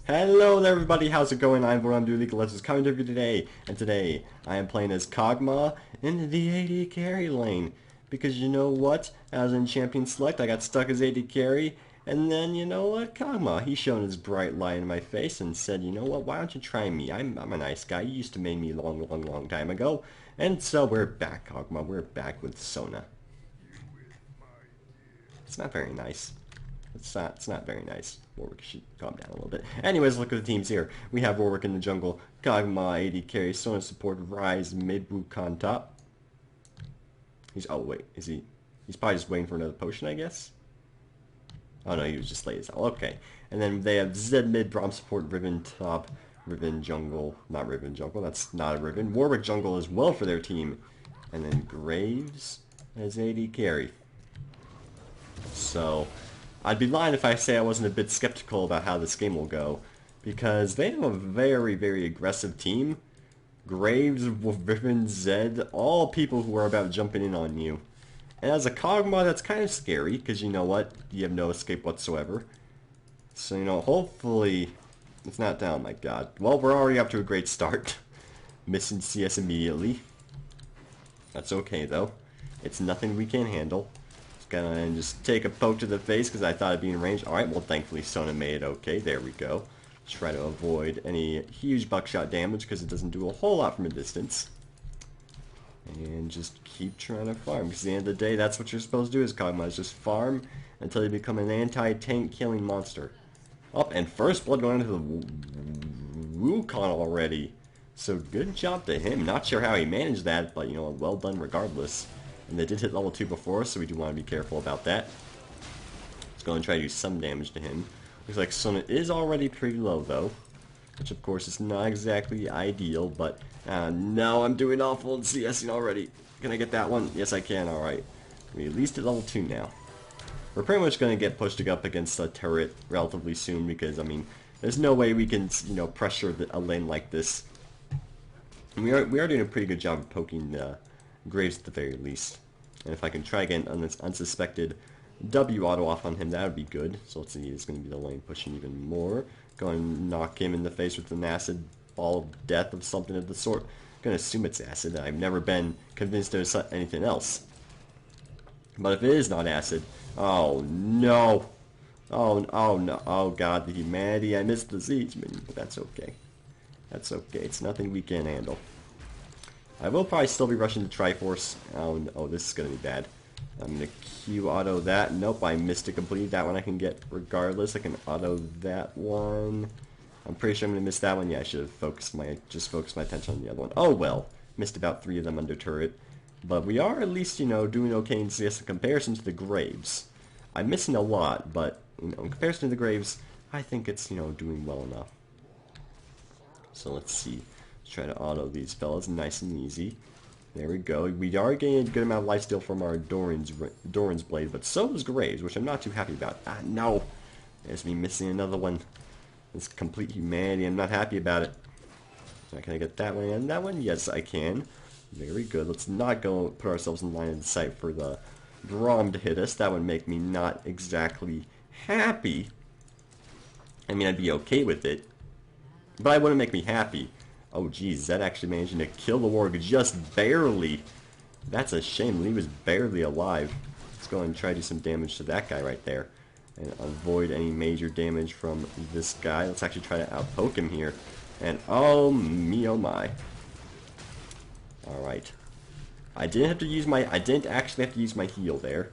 Hello there everybody, how's it going? I'm Legal Legends coming to you today, and today I am playing as Kog'maw in the AD carry lane. Because you know what? I was in Champion Select, I got stuck as AD carry, and then you know what? Kog'maw, he shone his bright light in my face and said, you know what, why don't you try me? I'm a nice guy, you used to main me a long time ago. And so we're back, Kog'maw, we're back with Sona. It's not very nice. It's not very nice. Warwick should calm down a little bit. Anyways, look at the teams here. We have Warwick in the jungle, Kog'maw, AD carry, Sona support, Rise, mid, Wukong top. Oh wait, is he? He's probably just waiting for another potion, I guess. Oh no, he was just late as hell. Okay, and then they have Zed mid, Braum support, Riven top, Riven jungle, not Riven jungle. That's not a Riven. Warwick jungle as well for their team, and then Graves as AD carry. So I'd be lying if I say I wasn't a bit skeptical about how this game will go, because they have a very aggressive team. Graves, Riven, Zed, all people who are about jumping in on you. And as a Kog'maw, that's kind of scary, because you know what? You have no escape whatsoever. So, you know, hopefully it's not down. My god. Well, we're already up to a great start. Missing CS immediately. That's okay, though. It's nothing we can't handle. Gonna just take a poke to the face because I thought it'd be in range. Alright, well thankfully Sona made it okay. There we go. Try to avoid any huge buckshot damage because it doesn't do a whole lot from a distance. And just keep trying to farm, because at the end of the day that's what you're supposed to do as Kog'Maw, is just farm until you become an anti-tank killing monster. Up, and first blood going into the Wukong already. So good job to him. Not sure how he managed that, but you know, well done regardless. And they did hit level 2 before, so we do want to be careful about that. Let's go and try to do some damage to him. Looks like Sona is already pretty low, though. Which, of course, is not exactly ideal, but... no, I'm doing awful in CSing already. Can I get that one? Yes, I can. Alright. We at least at level 2 now. We're pretty much going to get pushed up against a turret relatively soon, because, I mean, there's no way we can, you know, pressure a lane like this. And we are doing a pretty good job of poking Graves at the very least. And if I can try again on this unsuspected W auto off on him, that would be good. So let's see, he's going to be the lane pushing even more. Go and knock him in the face with an acid ball of death of something of the sort. I'm going to assume it's acid. I've never been convinced there's anything else. But if it is not acid, oh no. Oh no. Oh god, the humanity. I missed the Z's, but that's okay. That's okay. It's nothing we can't handle. I will probably still be rushing the Triforce. Oh, this is going to be bad. I'm going to Q auto that. Nope, I missed it completely. That one I can get regardless. I can auto that one. I'm pretty sure I'm going to miss that one. Yeah, I should have just focused my attention on the other one. Oh well, missed about 3 of them under turret. But we are at least, you know, doing okay in CS in comparison to the Graves. I'm missing a lot, but, you know, in comparison to the Graves, I think it's, you know, doing well enough. So let's see. Let's try to auto these fellas nice and easy. There we go. We are getting a good amount of lifesteal from our Doran's blade, but so is Graves, which I'm not too happy about. Ah, no! There's me missing another one. This complete humanity. I'm not happy about it. So can I get that one and that one? Yes, I can. Very good. Let's not go put ourselves in line of sight for the Braum to hit us. That would make me not exactly happy. I mean, I'd be okay with it, but it wouldn't make me happy. Oh geez, that actually managing to kill the Warg just barely. That's a shame. He was barely alive. Let's go and try to do some damage to that guy right there. And avoid any major damage from this guy. Let's actually try to outpoke him here. And oh me oh my. Alright. I didn't actually have to use my heal there.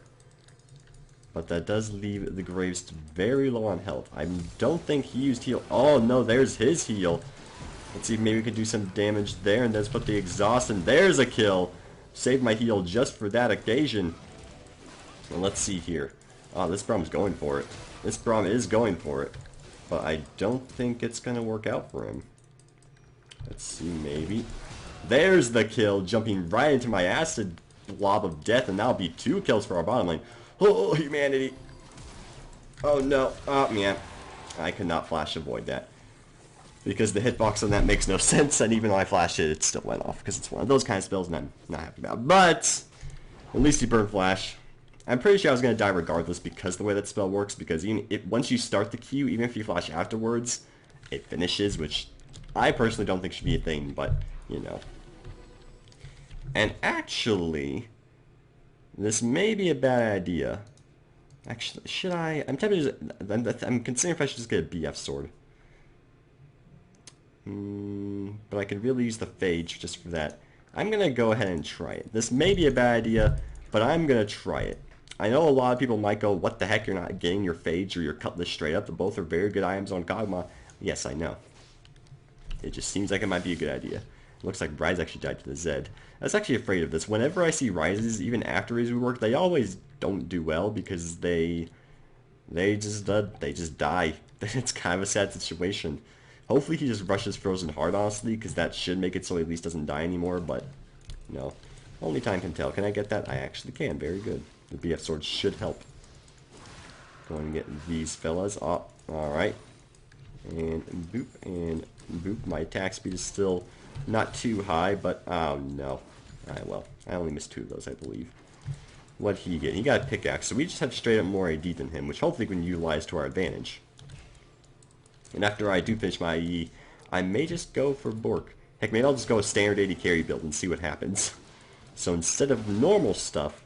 But that does leave the Graves very low on health. I don't think he used heal. Oh no, there's his heal. Let's see if maybe we can do some damage there, and let's put the exhaust, and there's a kill. Saved my heal just for that occasion. And let's see here. Oh, this Braum's going for it. This Braum is going for it. But I don't think it's going to work out for him. Let's see, maybe. There's the kill, jumping right into my acid blob of death, and that'll be 2 kills for our bottom lane. Oh, humanity. Oh, no. Oh, man. I could not flash avoid that. Because the hitbox on that makes no sense, and even though I flashed it, it still went off, because it's one of those kind of spells and I'm not happy about. But, at least he burned flash. I'm pretty sure I was going to die regardless because the way that spell works, because even once you start the Q, even if you flash afterwards, it finishes, which I personally don't think should be a thing, but, you know. And actually, this may be a bad idea. Actually, should I? I'm tempted to, I'm considering if I should just get a BF sword. But I could really use the Phage just for that. I'm going to go ahead and try it. This may be a bad idea, but I'm going to try it. I know a lot of people might go, what the heck, you're not getting your Phage or your Cutlass straight up. Both are very good items on Kog'Maw. Yes, I know. It just seems like it might be a good idea. It looks like Rise actually died to the Zed. I was actually afraid of this. Whenever I see Rises, even after his rework, they always don't do well because they just die. It's kind of a sad situation. Hopefully he just rushes Frozen Heart, honestly, because that should make it so he at least doesn't die anymore, but, no. Only time can tell. Can I get that? I actually can. Very good. The BF sword should help. Going to get these fellas. Oh, alright. And boop. My attack speed is still not too high, but, oh no. Alright, well, I only missed 2 of those, I believe. What'd he get? He got a pickaxe, so we just have straight up more AD than him, which hopefully we can utilize to our advantage. And after I do finish my IE, I may just go for Bork. Heck, maybe I'll just go a standard AD carry build and see what happens. So instead of normal stuff,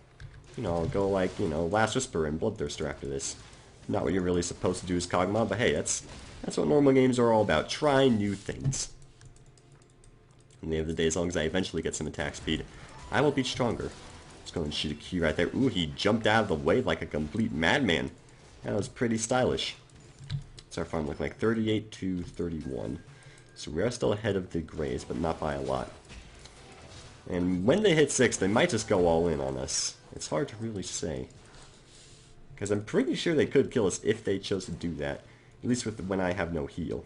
you know, I'll go like, you know, Last Whisper and Bloodthirster after this. Not what you're really supposed to do as Kog'Maw, but hey, that's what normal games are all about. Try new things. At the end of the day, as long as I eventually get some attack speed, I will be stronger. Let's go and shoot a Q right there. Ooh, he jumped out of the way like a complete madman. That was pretty stylish. Our farm look like 38 to 31. So we are still ahead of the Grays, but not by a lot. And when they hit 6, they might just go all in on us. It's hard to really say. Because I'm pretty sure they could kill us if they chose to do that. At least with when I have no heal.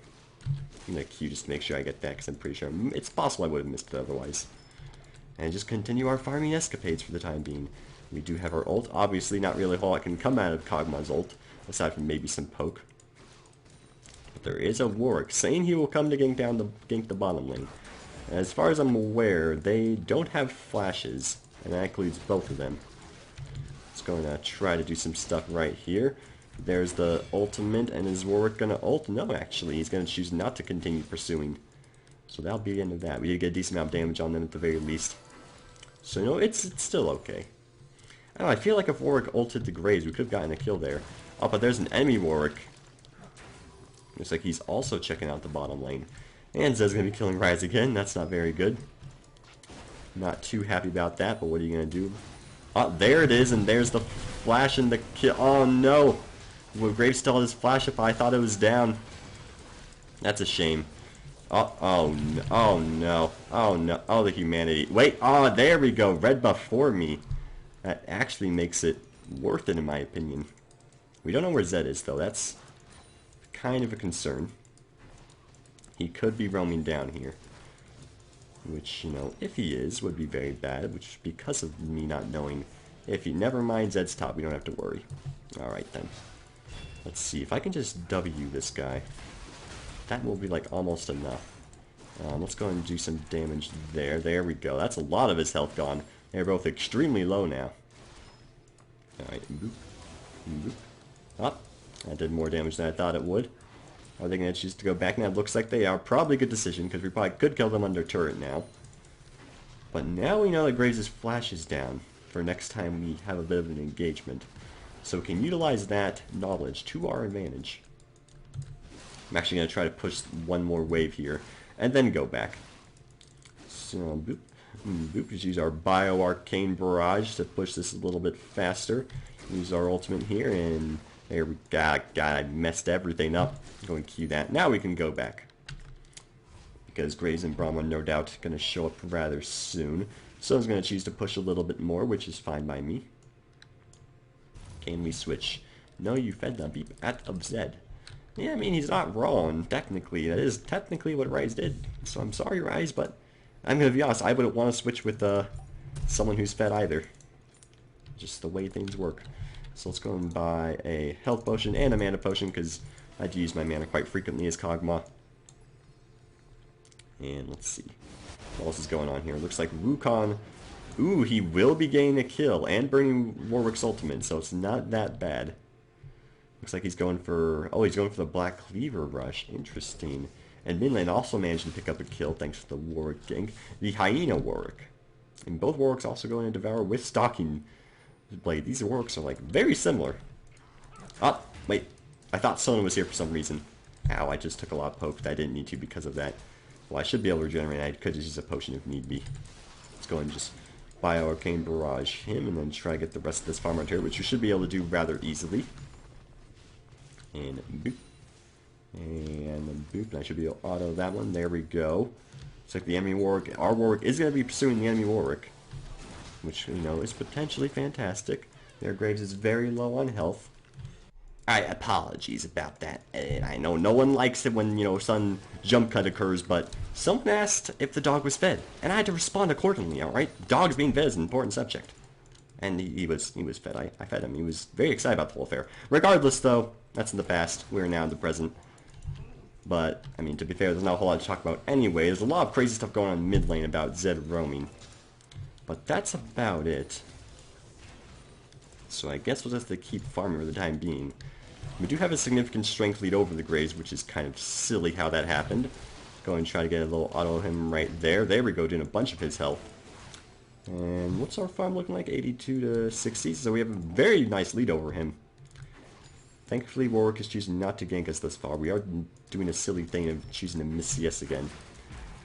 I'm going to Q just to make sure I get that, because I'm pretty sure it's possible I would have missed it otherwise. And just continue our farming escapades for the time being. We do have our ult. Obviously, not really a whole lot can come out of Kog'Maw's ult, aside from maybe some poke. There is a Warwick saying he will come to gank the bottom lane. As far as I'm aware, they don't have flashes, and that includes both of them. Just going to try to do some stuff right here. There's the ultimate, and is Warwick going to ult? No, actually, he's going to choose not to continue pursuing. So that'll be the end of that. We did get a decent amount of damage on them at the very least. So, you know, it's still okay. I don't know, I feel like if Warwick ulted the Graves, we could have gotten a kill there. Oh, but there's an enemy Warwick. Looks like he's also checking out the bottom lane. And Zed's going to be killing Rise again. That's not very good. Not too happy about that, but what are you going to do? Oh, there it is, and there's the flash and the kill. Oh, no. Well, Graves still had his flash if I thought it was down. That's a shame. Oh, no. Oh, no. Oh, no. Oh, the humanity. Wait. Oh, there we go. Red buff for me. That actually makes it worth it, in my opinion. We don't know where Zed is, though. That's kind of a concern. He could be roaming down here. Which, you know, if he is, would be very bad, which because of me not knowing. If he, never mind, Zed's top, we don't have to worry. Alright then. Let's see, if I can just W this guy, that will be like almost enough. Let's go and do some damage there. There we go. That's a lot of his health gone. They're both extremely low now. Alright, boop. Boop. Oh, that did more damage than I thought it would. Are they going to choose to go back now? It looks like they are. Probably a good decision, because we probably could kill them under turret now. But now we know that Graves' flash is down for next time we have a bit of an engagement. So we can utilize that knowledge to our advantage. I'm actually going to try to push one more wave here, and then go back. So, boop. Boop. Just use our Bio-Arcane Barrage to push this a little bit faster. Use our ultimate here, and there we go. God, I messed everything up. Go and Q that. Now we can go back. Because Graves and Brahma, no doubt, going to show up rather soon. Someone's going to choose to push a little bit more, which is fine by me. Can we switch? No, you fed the beep at of Zed. Yeah, I mean, he's not wrong, technically. That is technically what Rise did. So I'm sorry, Rise, but I'm going to be honest, I wouldn't want to switch with someone who's fed either. Just the way things work. So let's go and buy a health potion and a mana potion, because I do use my mana quite frequently as Kog'Maw. And let's see. What else is going on here? Looks like Wukong. Ooh, he will be getting a kill and burning Warwick's ultimate, so it's not that bad. Looks like he's going for... Oh, he's going for the Black Cleaver Rush. Interesting. And mid lane also managed to pick up a kill thanks to the Warwick gank. The Hyena Warwick. And both Warwicks also going to Devour with Stalking Blade. These Warwicks are like very similar. Oh, wait. I thought Sona was here for some reason. Ow, I just took a lot of pokes. I didn't need to because of that. Well, I should be able to regenerate. I could just use a potion if need be. Let's go and just Bio-Arcane Barrage him and then try to get the rest of this farm right here, which we should be able to do rather easily. And boop. And boop. And I should be able to auto that one. There we go. Looks like the enemy Warwick, our Warwick, is going to be pursuing the enemy Warwick. Which, you know, is potentially fantastic. Their Graves is very low on health. Alright, apologies about that. And I know no one likes it when, you know, sudden jump cut occurs, but someone asked if the dog was fed. And I had to respond accordingly, alright? Dogs being fed is an important subject. And he was fed. I fed him. He was very excited about the whole affair. Regardless, though, that's in the past. We're now in the present. But, I mean, to be fair, there's not a whole lot to talk about anyway. There's a lot of crazy stuff going on in mid lane about Zed roaming. But that's about it. So I guess we'll just have to keep farming for the time being. We do have a significant strength lead over the Graves, which is kind of silly how that happened. Go and try to get a little auto of him right there. There we go, doing a bunch of his health. And what's our farm looking like? 82 to 60, so we have a very nice lead over him. Thankfully, Warwick is choosing not to gank us thus far. We are doing a silly thing of choosing to miss CS again.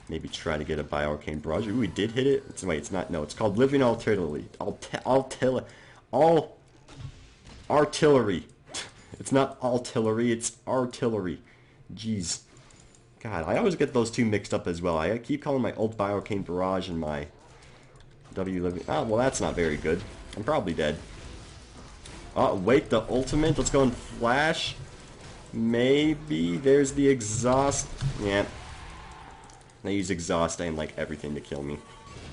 Maybe try to get a Bio-Arcane Barrage. Ooh, we did hit it. Wait, it's not. No, it's called Living Artillery. Artillery. It's not artillery, it's artillery. Jeez. God, I always get those two mixed up as well. I keep calling my ult Bio-Arcane Barrage and my W Living... Ah, well, that's not very good. I'm probably dead. Oh, wait, the ultimate? Let's go and flash. Maybe. There's the exhaust. Yeah. I use exhaust and like everything to kill me.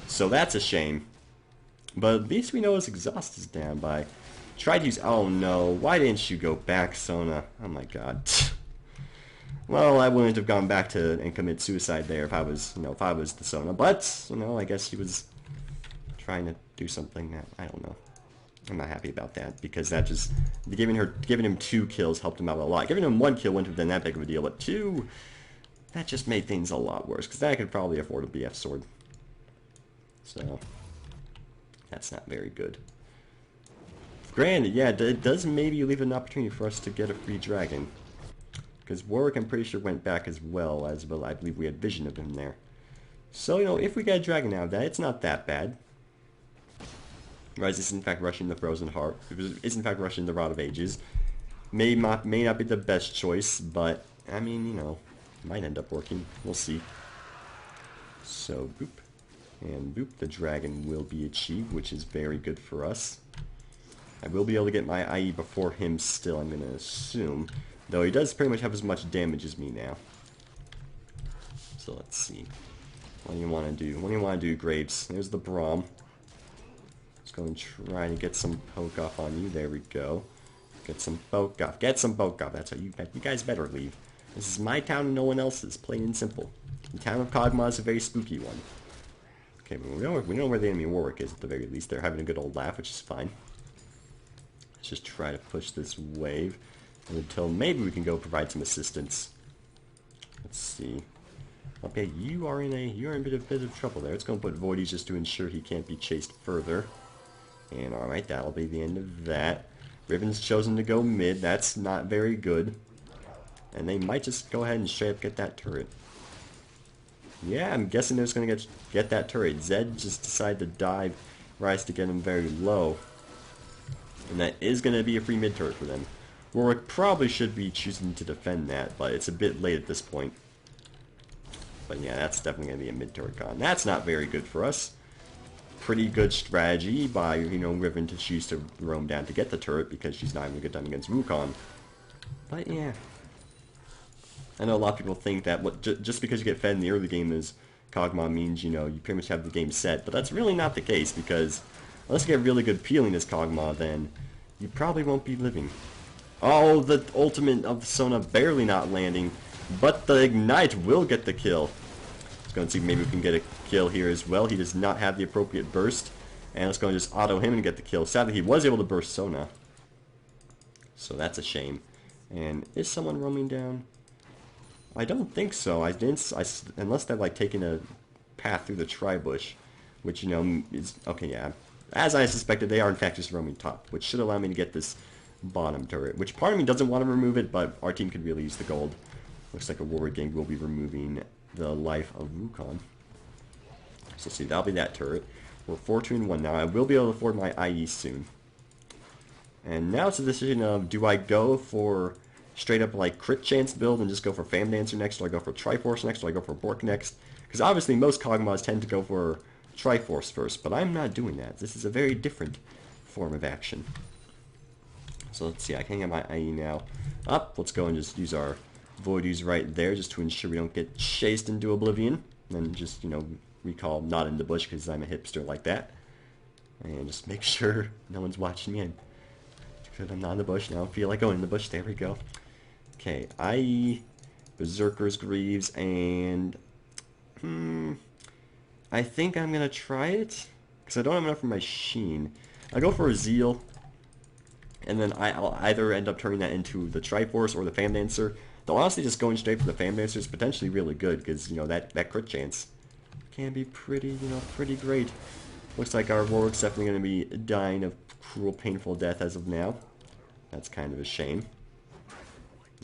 So that's a shame. But at least we know his exhaust is down by... Tried to use... Oh no, why didn't you go back, Sona? Oh my god. Well, I wouldn't have gone back to and commit suicide there if I was, you know, if I was the Sona. But, you know, I guess she was trying to do something that, I don't know. I'm not happy about that, because that just... Giving him 2 kills helped him out a lot. Giving him 1 kill wouldn't have been that big of a deal, but 2... That just made things a lot worse, because I could probably afford a BF sword. So... That's not very good. Granted, yeah, it does maybe leave an opportunity for us to get a free dragon. Because Warwick, I'm pretty sure, went back as well, I believe we had vision of him there. So, you know, if we get a dragon out of that, it's not that bad. Rise is in fact rushing the Frozen Heart. It is in fact rushing the Rod of Ages. May not be the best choice, but, I mean, you know, might end up working. We'll see. So, boop. And boop, the dragon will be achieved, which is very good for us. I will be able to get my IE before him still, I'm going to assume. Though he does pretty much have as much damage as me now. So let's see. What do you want to do? What do you want to do, Graves? There's the Braum. Let's go and try to get some poke off on you. There we go. Get some poke off. Get some poke off. That's what you guys better leave. This is my town and no one else's. Plain and simple. The town of Kog'Maw is a very spooky one. Okay, but we know where the enemy Warwick is at the very least. They're having a good old laugh, which is fine. Let's just try to push this wave until maybe we can go provide some assistance. Let's see. Okay, you are in a bit of trouble there. It's going to put Voidies just to ensure he can't be chased further. And alright, that'll be the end of that. Riven's chosen to go mid. That's not very good. And they might just go ahead and straight up get that turret. Yeah, I'm guessing they're just going to get that turret. Zed just decided to dive Rise to get him very low. And that is going to be a free mid turret for them. Warwick probably should be choosing to defend that, but it's a bit late at this point. But yeah, that's definitely going to be a mid turret con. That's not very good for us. Pretty good strategy by, you know, Riven to choose to roam down to get the turret because she's not having a good time against Wukong. But yeah. I know a lot of people think that just because you get fed in the early game is Kog'Maw means, you know, you pretty much have the game set, but that's really not the case because unless you get really good peeling as Kog'Maw, then you probably won't be living. Oh, the ultimate of Sona barely not landing, but the Ignite will get the kill. Let's go and see if maybe we can get a kill here as well. He does not have the appropriate burst, and let's go and just auto him and get the kill. Sadly, he was able to burst Sona, so that's a shame. And is someone roaming down? I don't think so. Unless they're like taking a path through the tri-bush, which, you know, is... Okay, yeah. As I suspected, they are in fact just roaming top, which should allow me to get this bottom turret, which part of me doesn't want to remove it, but our team could really use the gold. Looks like a Warwick gang will be removing the life of Wukong. So see, that'll be that turret. We're 4-2-1 now. I will be able to afford my IE soon. And now it's a decision of, do I go for straight up like crit chance build and just go for Fam Dancer next, or do I go for Triforce next, or do I go for Bork next? Because obviously most Kog'Maws tend to go for Triforce first, but I'm not doing that. This is a very different form of action. So let's see, I can get my IE now up. Let's go and just use our Voidy's right there just to ensure we don't get chased into oblivion. And then just, you know, recall not in the bush because I'm a hipster like that. And just make sure no one's watching me. Because I'm not in the bush now. I feel like going in the bush. There we go. Okay, IE, Berserkers, Greaves, and... I think I'm going to try it. Because I don't have enough for my Sheen. I'll go for a Zeal. And then I'll either end up turning that into the Triforce or the Fam Dancer. Though honestly, just going straight for the Fam Dancer is potentially really good. Because, you know, that crit chance can be pretty, you know, pretty great. Looks like our Warwick's definitely going to be dying of cruel, painful death as of now. That's kind of a shame.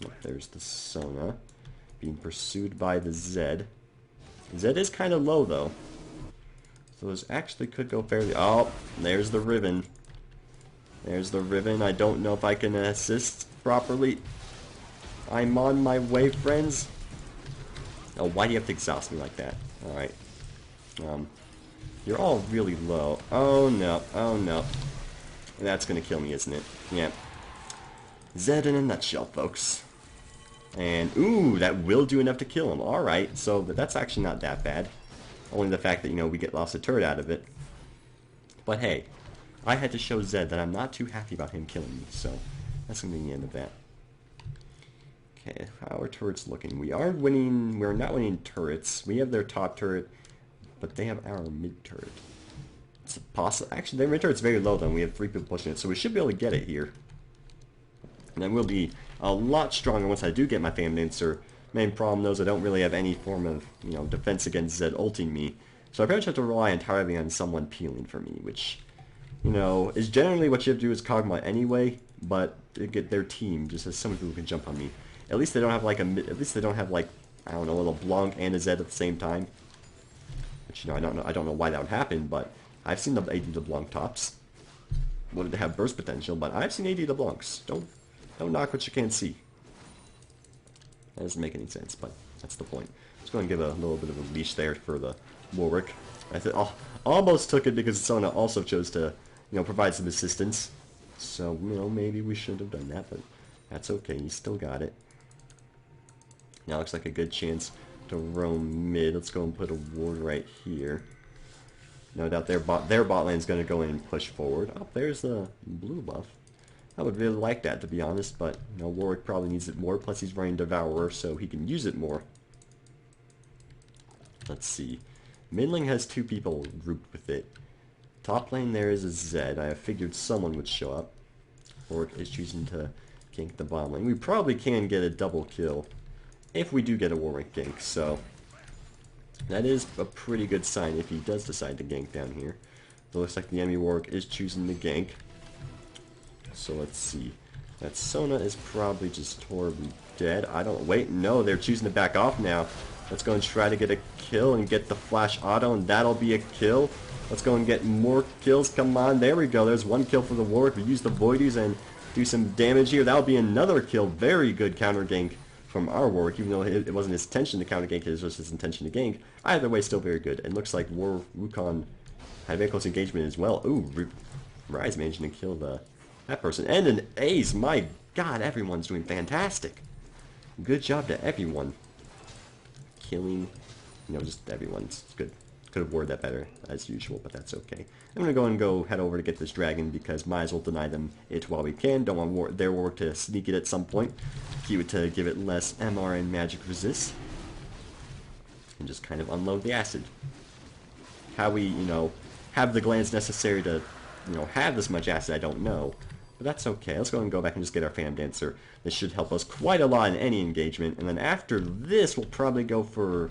Oh, there's the Sona being pursued by the Zed. Zed is kind of low, though. So this actually could go fairly... Oh, there's the Riven. There's the Riven. I don't know if I can assist properly. I'm on my way, friends. Oh, why do you have to exhaust me like that? Alright. You're all really low. Oh, no. Oh, no. That's gonna kill me, isn't it? Yeah. Zed in a nutshell, folks. And, ooh, that will do enough to kill him. Alright, so that's actually not that bad. Only the fact that, you know, we lost a turret out of it. But hey, I had to show Zed that I'm not too happy about him killing me, so that's going to be the end of that. Okay, how are turrets looking? We are winning, we're not winning turrets. We have their top turret, but they have our mid turret. It's possible. Actually, their mid turret's very low, though. We have 3 people pushing it, so we should be able to get it here. And then we'll be a lot stronger once I do get my Fam Dancer. Main problem, though, is I don't really have any form of, you know, defense against Zed ulting me. So I pretty much have to rely entirely on someone peeling for me, which, you know, is generally what you have to do as Kog'Maw anyway, but to get their team just as someone who can jump on me. At least they don't have like at least they don't have like, I don't know, a little Blanc and a Zed at the same time. Which, you know, I don't know why that would happen, but I've seen the AD to Blanc tops. Wanted to have burst potential, but I've seen AD to Blancs. Don't knock what you can't see. That doesn't make any sense, but that's the point. Let's go and give a little bit of a leash there for the Warwick. I almost took it because Sona also chose to, you know, provide some assistance. So, you know, maybe we shouldn't have done that, but that's okay. You still got it. Now looks like a good chance to roam mid. Let's go and put a ward right here. No doubt their bot lane's going to go in and push forward. Oh, there's the blue buff. I would really like that, to be honest, but, you know, Warwick probably needs it more, plus he's running Devourer, so he can use it more. Let's see. Mid lane has 2 people grouped with it. Top lane there is a Zed. I figured someone would show up. Warwick is choosing to gank the bottom lane. We probably can get a double kill if we do get a Warwick gank, so that is a pretty good sign if he does decide to gank down here. It looks like the enemy Warwick is choosing the gank. So let's see. That Sona is probably just horribly dead. Wait, no, they're choosing to back off now. Let's go and try to get a kill and get the flash auto, and that'll be a kill. Let's go and get more kills. Come on, there we go. There's 1 kill for the Warwick. We use the Voidies and do some damage here. That'll be another kill. Very good counter gank from our Warwick, even though it wasn't his intention to counter gank, it was just his intention to gank. Either way, still very good. And looks like Wukong had very close engagement as well. Ooh, Rise managing to kill that person. And an ace. My god, everyone's doing fantastic. Good job to everyone. Killing, you know, just everyone's good. Could have worded that better, as usual, but that's okay. I'm going to go head over to get this dragon, because might as well deny them it while we can. Don't want their Warwick to sneak it at some point. Keep it to give it less MR and magic resist. And just kind of unload the acid. How we, you know, have the glands necessary to, you know, have this much acid, I don't know. But that's okay. Let's go and go back and just get our Phantom Dancer. This should help us quite a lot in any engagement. And then after this, we'll probably go for...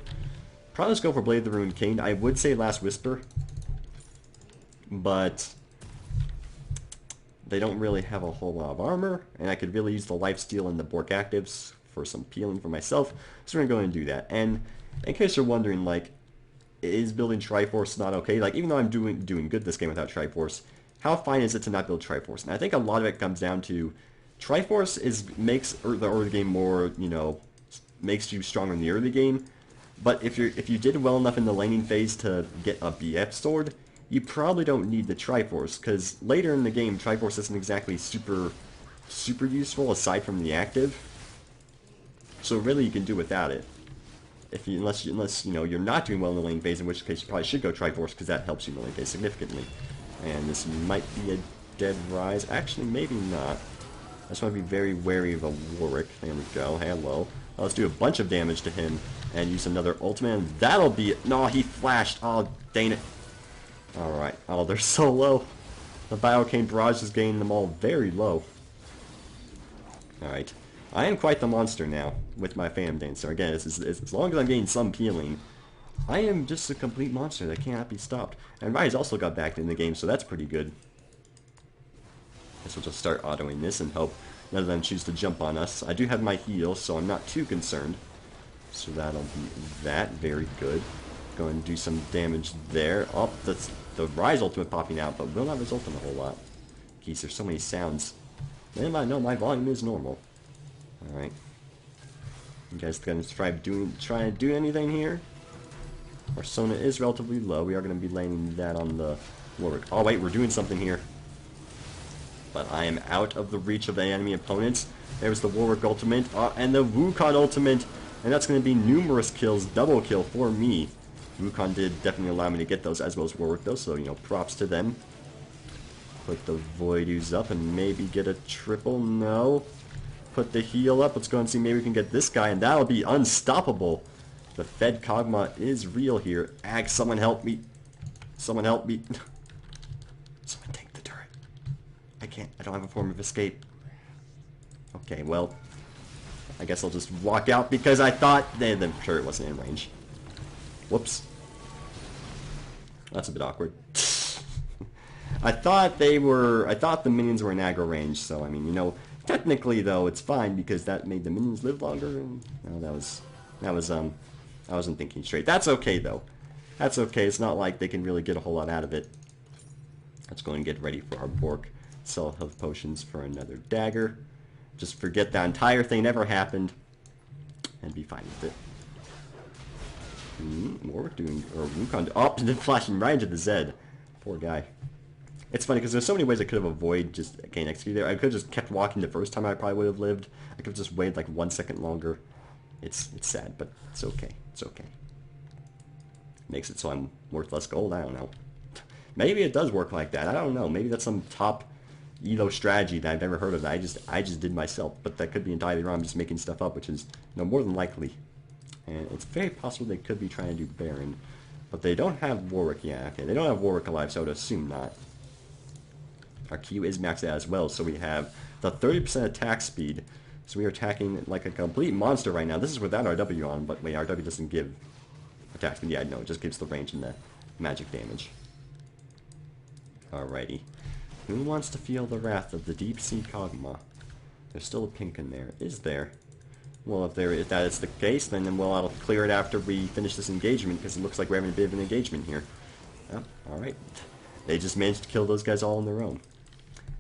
Probably let's go for Blade of the Ruined King. I would say Last Whisper. But... they don't really have a whole lot of armor. And I could really use the Lifesteal and the Bork Actives for some peeling for myself. So we're going to go and do that. And in case you're wondering, like... is building Triforce not okay? Like, even though I'm doing good this game without Triforce, how fine is it to not build Triforce? And I think a lot of it comes down to Triforce makes the early game more, you know, makes you stronger in the early game. But if you did well enough in the laning phase to get a BF sword, you probably don't need the Triforce, because later in the game, Triforce isn't exactly super useful aside from the active. So really, you can do without it. Unless you know you're not doing well in the lane phase, in which case you probably should go Triforce, because that helps you in the lane phase significantly. And this might be a dead Rise. Actually, maybe not. I just want to be very wary of a Warwick. There we go. Hello. Let's do a bunch of damage to him and use another ultimate. And that'll be it. No, he flashed. Oh, dang it. Alright. Oh, they're so low. The Biocane Barrage is getting them all very low. Alright. I am quite the monster now with my Phantom Dancer. Again, as long as I'm getting some peeling, I am just a complete monster that cannot be stopped. And Rise also got back in the game, so that's pretty good. Guess we'll just start autoing this and hope none of them choose to jump on us. I do have my heal, so I'm not too concerned. So that'll be that. Very good. Go and do some damage there. Oh, that's the Rise ultimate popping out, but will not result in a whole lot. Geez, there's so many sounds. And I know my volume is normal. Alright. You guys gonna try to do anything here? Our Sona is relatively low. We are going to be laying that on the Warwick. Oh wait, we're doing something here. But I am out of the reach of the enemy opponents. There's the Warwick ultimate. And the Wukong ultimate. And that's going to be numerous kills. Double kill for me. Wukong did definitely allow me to get those, as well as Warwick though. So, you know, props to them. Put the Voidoos up and maybe get a triple. No. Put the heal up. Let's go and see. Maybe we can get this guy. And that'll be unstoppable. The Fed Kog'maw is real here. Ag, someone help me. Someone help me. Someone take the turret. I can't. I don't have a form of escape. Okay, well. I guess I'll just walk out because I thought the turret wasn't in range. Whoops. That's a bit awkward. I thought the minions were in aggro range, so I mean, you know, technically though, it's fine because that made the minions live longer, and no, that was I wasn't thinking straight. That's okay, though. That's okay. It's not like they can really get a whole lot out of it. Let's go and get ready for our Bork. Sell health potions for another dagger. Just forget that entire thing ever happened. And be fine with it. Warwick doing... or Wukong... oh, and then flashing right into the Zed. Poor guy. It's funny, because there's so many ways I could have avoided just getting executed there. I could have just kept walking the first time I probably would have lived. I could have just waited like 1 second longer. It's sad, but it's okay. It's okay. Makes it so I'm worth less gold? I don't know. Maybe it does work like that. I don't know. Maybe that's some top ELO strategy that I've never heard of that I just did myself. But that could be entirely wrong. I'm just making stuff up, which is, you know, more than likely. And it's very possible they could be trying to do Baron. But they don't have Warwick. Yeah, okay. They don't have Warwick alive, so I would assume not. Our Q is maxed out as well, so we have the 30% attack speed. So we are attacking like a complete monster right now. This is without our W on, but wait, our W doesn't give attack speed. Yeah, no, it just gives the range and the magic damage. Alrighty. Who wants to feel the wrath of the deep sea Kog'maw? There's still a pink in there. Is there? Well, if that is the case, then we'll I'll clear it after we finish this engagement, because it looks like we're having a bit of an engagement here. Oh, alright. They just managed to kill those guys all on their own.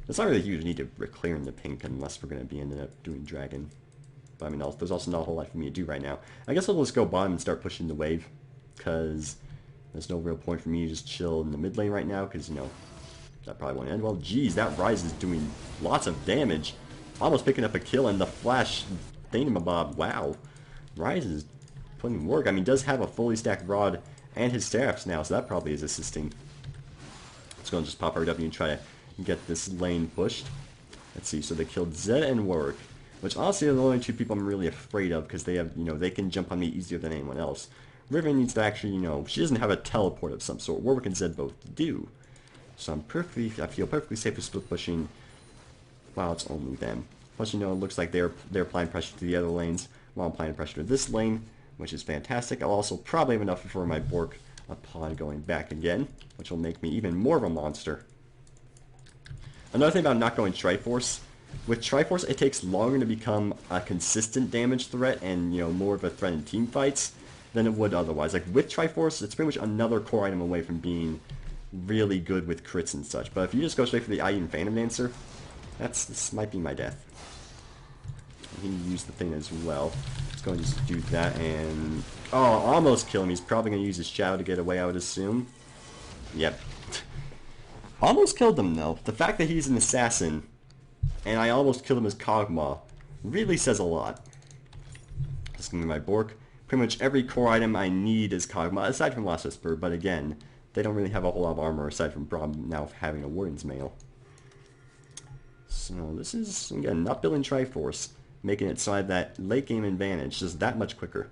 It's not really a huge need to clear in the pink unless we're going to be ending up doing dragon. But I mean, there's also not a whole lot for me to do right now. I guess I'll just go bottom and start pushing the wave, because there's no real point for me to just chill in the mid lane right now, because, you know, that probably won't end well. Geez, that Rise is doing lots of damage. Almost picking up a kill, and the Flash thingamabob. Wow. Rise is putting work. I mean, does have a fully stacked rod and his staffs now, so that probably is assisting. Let's go and just pop our W and try to get this lane pushed. Let's see, so they killed Zed and Warwick, which honestly are the only two people I'm really afraid of, because they have, you know, they can jump on me easier than anyone else. Riven needs to actually, you know, she doesn't have a teleport of some sort. Warwick and Zed both do. So I feel perfectly safe with split pushing Wow, it's only them. Plus, you know, it looks like they're applying pressure to the other lanes while I'm applying pressure to this lane, which is fantastic. I'll also probably have enough for my Bork upon going back again, which will make me even more of a monster. Another thing about not going Triforce, with Triforce it takes longer to become a consistent damage threat and, you know, more of a threat in team fights than it would otherwise. Like with Triforce, it's pretty much another core item away from being really good with crits and such. But if you just go straight for the Iron Phantom Dancer, this might be my death. He used the thing as well. Let's go and just do that and... Oh, almost kill him. He's probably going to use his Shadow to get away, I would assume. Yep. Almost killed him, though. The fact that he's an assassin, and I almost killed him as Kog'maw, really says a lot. This is going to be my Bork. Pretty much every core item I need is Kog'maw, aside from Last Whisper, but again, they don't really have a whole lot of armor aside from Braum now having a Warden's Mail. So this is, again, not building Triforce, making it so I have that late game advantage, just that much quicker.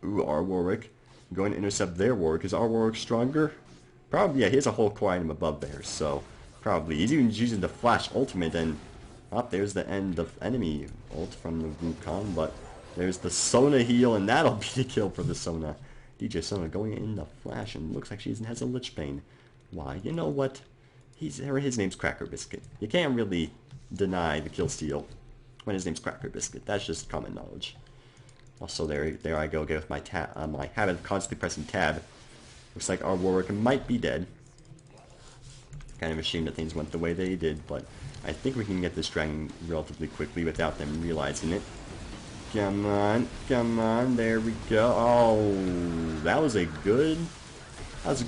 Ooh, our Warwick. Going to intercept their Warwick. Is our Warwick stronger? Probably, yeah, he has a whole core item above there, so probably. He's even using the Flash Ultimate, and there's the end of enemy ult from the Wukong, but there's the Sona heal, and that'll be the kill for the Sona. DJ Sona going in the Flash, and looks like she has a Lich Bane. Why? You know what? His name's Cracker Biscuit. You can't really deny the kill steal when his name's Cracker Biscuit. That's just common knowledge. Also, there I go again with my my habit of constantly pressing tab. Looks like our Warwick might be dead. Kind of ashamed that things went the way they did, but I think we can get this dragon relatively quickly without them realizing it. Come on, there we go. Oh, that was a good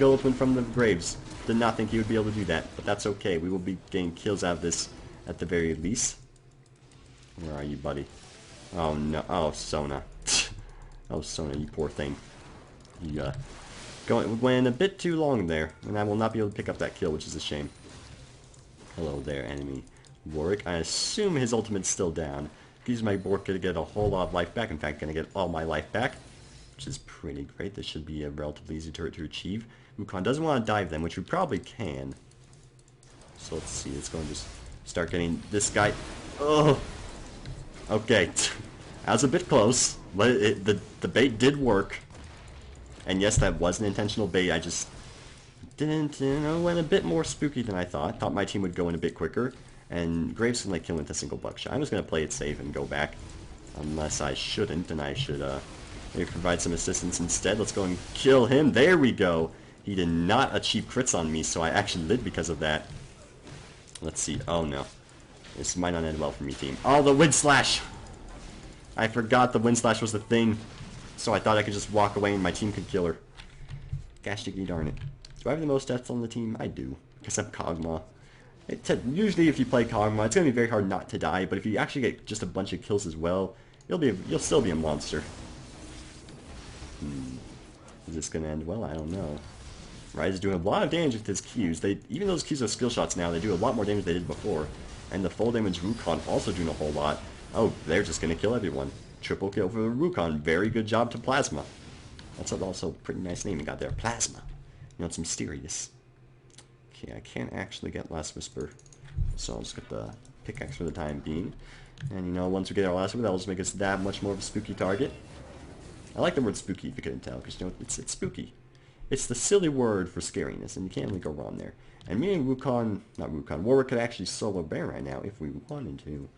open from the Graves. Did not think he would be able to do that, but that's okay. We will be getting kills out of this at the very least. Where are you, buddy? Oh no, oh Sona. Oh Sona, you poor thing. You went a bit too long there, and I will not be able to pick up that kill, which is a shame. Hello there, enemy Warwick. I assume his ultimate's still down. Use my Bork to get a whole lot of life back. In fact, gonna get all my life back, which is pretty great. This should be a relatively easy turret to achieve. Wukong doesn't want to dive them, which we probably can. So let's see. Let's go and just start getting this guy. Oh, okay. That was a bit close, but the bait did work. And yes, that was an intentional bait. I just didn't, you know, went a bit more spooky than I thought. Thought my team would go in a bit quicker. And Graves can kill with a single buckshot. I'm just going to play it safe and go back. Unless I shouldn't, and I should maybe provide some assistance instead. Let's go and kill him. There we go. He did not achieve crits on me, so I actually lived because of that. Let's see. Oh no. This might not end well for me, team. Oh, the Wind Slash! I forgot the Wind Slash was the thing. So I thought I could just walk away and my team could kill her. Gosh diggity darn it. Do I have the most deaths on the team? I do. Because I'm Kog'Maw. Usually if you play Kog'Maw, it's going to be very hard not to die, but if you actually get just a bunch of kills as well, you'll still be a monster. Is this going to end well? I don't know. Ryze is doing a lot of damage with his Qs. Even those Qs are skill shots now, they do a lot more damage than they did before. And the full damage Wukong also doing a whole lot. Oh, they're just going to kill everyone. Triple kill for the Wukong. Very good job to Plasma. That's also a pretty nice name you got there. Plasma. You know, it's mysterious. Okay, I can't actually get Last Whisper, so I'll just get the pickaxe for the time being. And you know, once we get our Last Whisper, that'll just make us that much more of a spooky target. I like the word spooky if you couldn't tell, because you know, it's spooky. It's the silly word for scariness, and you can't really go wrong there. And me and Warwick could actually solo Bear right now if we wanted to.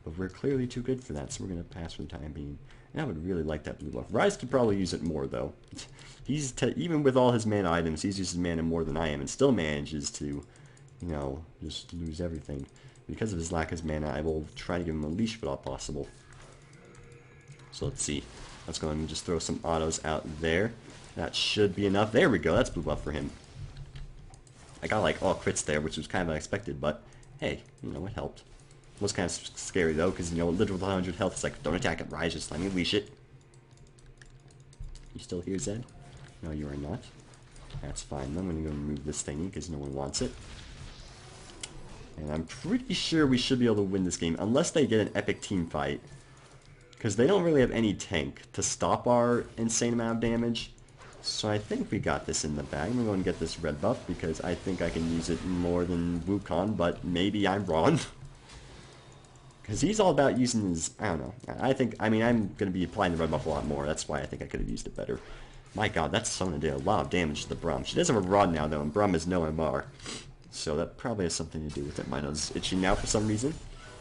But we're clearly too good for that, so we're going to pass for the time being. And I would really like that blue buff. Ryze could probably use it more, though. Even with all his mana items, he's used his mana more than I am, and still manages to, you know, just lose everything. Because of his lack of mana, I will try to give him a leash if at all possible. So let's see. Let's go and just throw some autos out there. That should be enough. There we go. That's blue buff for him. I got like all crits there, which was kind of unexpected, but hey, you know, it helped. It was kind of scary though, because you know, literally with 100 health, it's like, don't attack it, Ryze, just let me leash it. You still here, Zed? No, you are not. That's fine. I'm going to go remove this thingy because no one wants it. And I'm pretty sure we should be able to win this game, unless they get an epic team fight. Because they don't really have any tank to stop our insane amount of damage. So I think we got this in the bag. I'm going to go and get this red buff because I think I can use it more than Wukong, but maybe I'm wrong. Because he's all about using his, I don't know. I mean, I'm going to be applying the red buff a lot more. That's why I think I could have used it better. My god, that's Sona did a lot of damage to the Braum. She does have a rod now, though, and Braum has no MR. So that probably has something to do with it. My nose is itching now for some reason.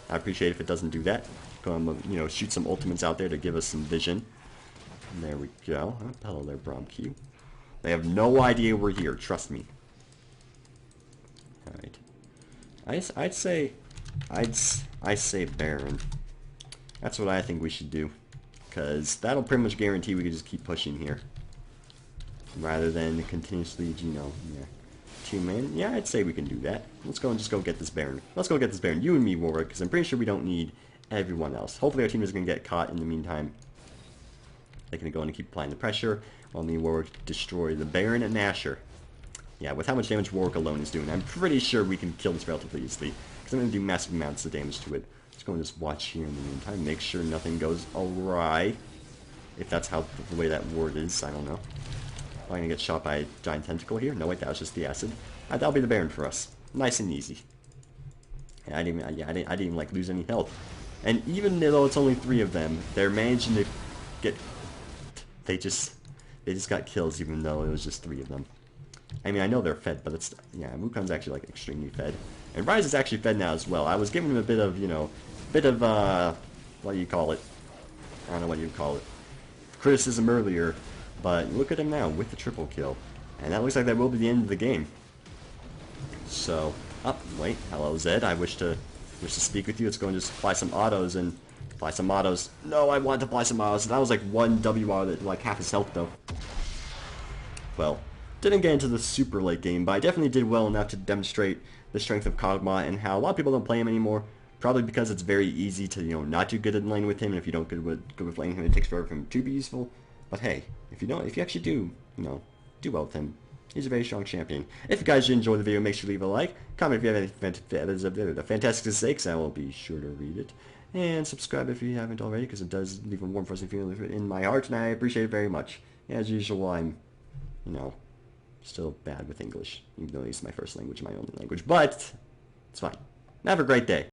I appreciate if it doesn't do that. Go and, you know, shoot some ultimates out there to give us some vision. And there we go. Oh, hello there, Braum Q. They have no idea we're here, trust me. Alright. I say Baron. That's what I think we should do. Because that'll pretty much guarantee we can just keep pushing here. Rather than continuously, you know, yeah. 2-man? Yeah, I'd say we can do that. Let's go and just go get this Baron. Let's go get this Baron. You and me, Warwick, because I'm pretty sure we don't need everyone else. Hopefully our team is going to get caught in the meantime. They're going to go in and keep applying the pressure, while me and Warwick destroy the Baron and Asher. Yeah, with how much damage Warwick alone is doing, I'm pretty sure we can kill this relatively easily. Because I'm going to do massive amounts of damage to it. Let's go and just watch here in the meantime. Make sure nothing goes awry. If that's how the way that word is, I don't know. Am I going to get shot by a giant tentacle here? No, wait, that was just the acid. That'll be the Baron for us. Nice and easy. And I didn't even like lose any health. And even though it's only 3 of them, they're managing to get... They just got kills even though it was just 3 of them. I mean, I know they're fed, but it's... Yeah, Wukong's actually, like, extremely fed. And Ryze is actually fed now as well. I was giving him a bit of, you know... what do you call it? I don't know what you call it. Criticism earlier. But look at him now with the triple kill. And that looks like that will be the end of the game. So... Oh, wait. Hello, Zed. I wish to speak with you. Let's go and just apply some autos and... Apply some autos. No, I wanted to apply some autos. That was like one WR that like half his health, though. Well... Didn't get into the super late game, but I definitely did well enough to demonstrate the strength of Kog'Maw and how a lot of people don't play him anymore. Probably because it's very easy to, you know, not do good in lane with him, and if you don't good with lane him, it takes forever for him to be useful. But hey, if you actually do, you know, do well with him, he's a very strong champion. If you guys did enjoy the video, make sure to leave a like, comment if you have any fantastic to say, because I will be sure to read it, and subscribe if you haven't already, because it does leave a warm, fuzzy feeling in my heart, and I appreciate it very much. As usual, I'm, you know, still bad with English, even though it's my first language, my only language, but it's fine. Have a great day.